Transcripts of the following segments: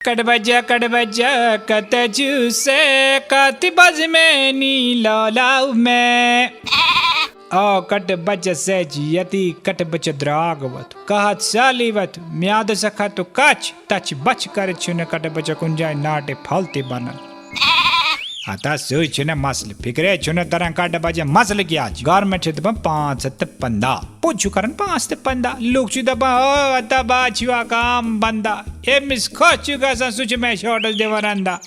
Cut बजा कत जूसे कति बज में नी लाऊ में ओ कट बज से जियति कट बज द्रागवत कहत सालीवत म्याद सखत कच तच बच कर छुने कट बज कुंजाय नाटे फलते बनल आता सोई छुने मसल फिक्रे छुने तरह कट बज मसल किया घर में छित 5 पंदा पूछू करन 5 पंदा लोग छु दबा ओ दबा छुआ काम बंदा ए मिस खोचु का सुच में शॉर्ट देवरंदा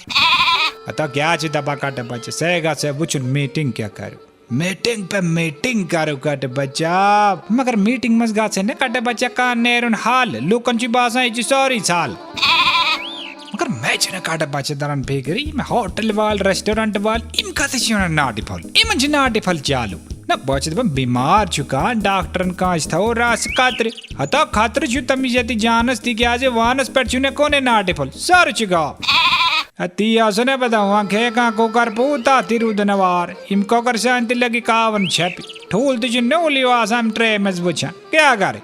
अता क्या छु दबा कट बज सेगा से बुचुन मीटिंग क्या करू मीटिंग पे मीटिंग करो कट बच्चा मगर मीटिंग मस गा से ने कट बच्चा का नेरुन हाल लोकन ची बासा इची सॉरी साल मगर मैं छने कट बच्चा दरन बेकरी मैं होटल वाल रेस्टोरेंट वाल इम कते छिना नाटी फल इम ज नाटी फल चालू ना बच्चे तो बीमार चुका डॉक्टरन काज था और रास खातिर हता खातिर छु तमी जति जानस थी कि आज वानस पर छुने कोने नाटी फल सर चुका अति आसने बताऊँ आंखें का कोकर पूता तिरुदनवार इम कोकर शांति लगी कावन छपी ठूल तुझे नोली वासम ट्रे मजबूचा क्या करे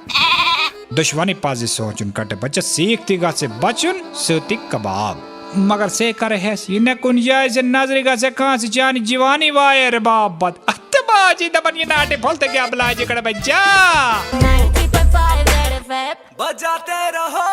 दुश्मनी पाजी सोचुन कटे बच्चा सीखती गा से बचुन सूती कबाब मगर से करे है इन्हें कुंजाय से नजरी गा से कहाँ से जानी जीवानी वायर बाबत अत्तबाजी दबन ये नाटे फलते क्या बुलाए जे कटे बच्चा 90.5 बजाते रहो।